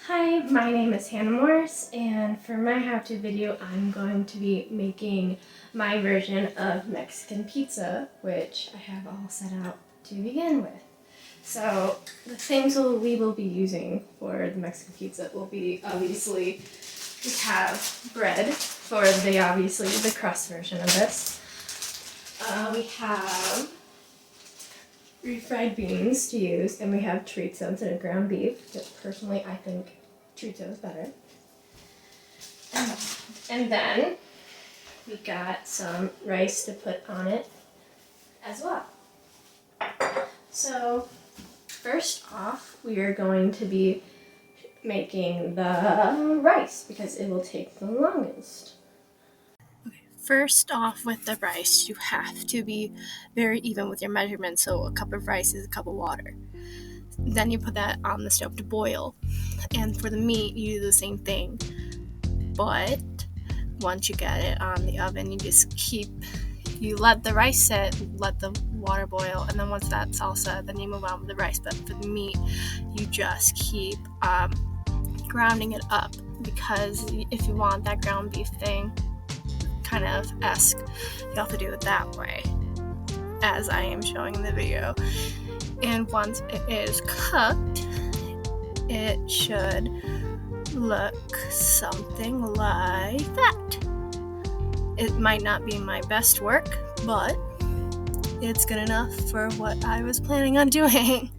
Hi, my name is Hannah Morris, and for my how-to video, I'm going to be making my version of Mexican pizza, which I have all set out to begin with. So the things we will be using for the Mexican pizza will be, obviously, we have bread for the crust version of this. We have refried beans to use, and we have chorizo instead of ground beef. But personally, I think chorizo is better. And then we got some rice to put on it as well. So first off, we are going to be making the rice because it will take the longest. First off, with the rice, you have to be very even with your measurements. So a cup of rice is a cup of water. Then you put that on the stove to boil. And for the meat, you do the same thing. But once you get it on the oven, you let the rice sit, let the water boil, and then once that's all set, then you move on with the rice. But for the meat, you just keep grounding it up, because if you want that ground beef thing kind of esque, you have to do it that way, as I am showing in the video. And once it is cooked, it should look something like that. It might not be my best work, but it's good enough for what I was planning on doing.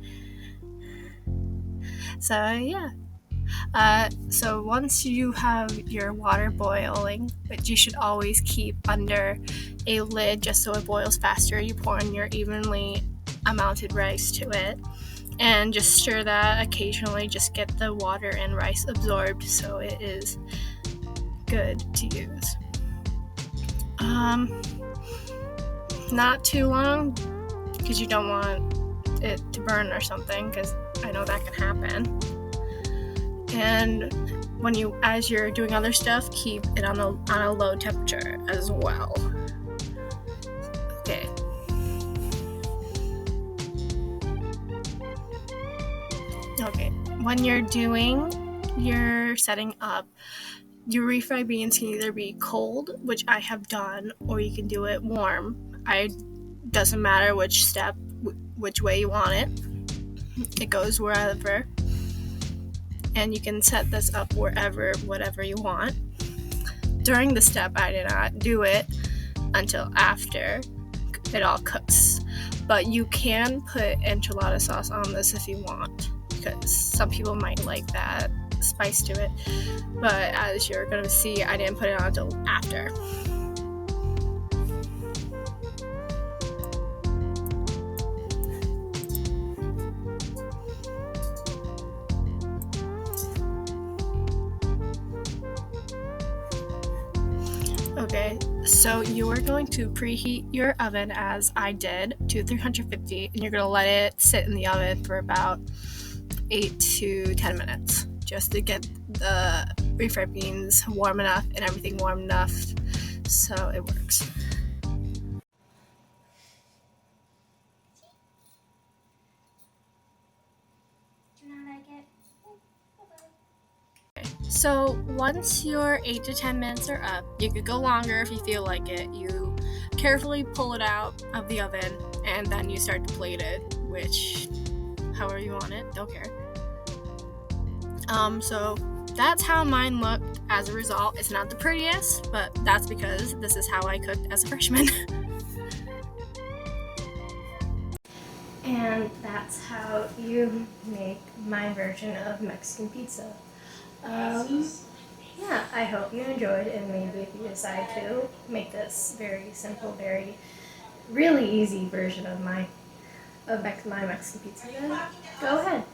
So yeah. So once you have your water boiling, which you should always keep under a lid just so it boils faster, you pour in your evenly amounted rice to it, and just stir that occasionally. Just get the water and rice absorbed so it is good to use. Not too long, because you don't want it to burn or something, because I know that can happen. And as you're doing other stuff, keep it on a low temperature as well. Okay. When you're setting up, your refried beans can either be cold, which I have done, or you can do it warm. Doesn't matter which way you want it. It goes wherever. And you can set this up whatever you want. During the step, I did not do it until after it all cooks. But you can put enchilada sauce on this if you want, because some people might like that spice to it. But as you're going to see, I didn't put it on until after. Okay, so you are going to preheat your oven, as I did, to 350, and you're going to let it sit in the oven for about 8 to 10 minutes, just to get the refried beans warm enough and everything warm enough so it works. So once your 8 to 10 minutes are up, you could go longer if you feel like it. You carefully pull it out of the oven, and then you start to plate it, which however you want it, don't care. So that's how mine looked as a result. It's not the prettiest, but that's because this is how I cooked as a freshman. And that's how you make my version of Mexican pizza. Yeah, I hope you enjoyed, and maybe if you decide to make this very simple, really easy version of my Mexican pizza, then go ahead.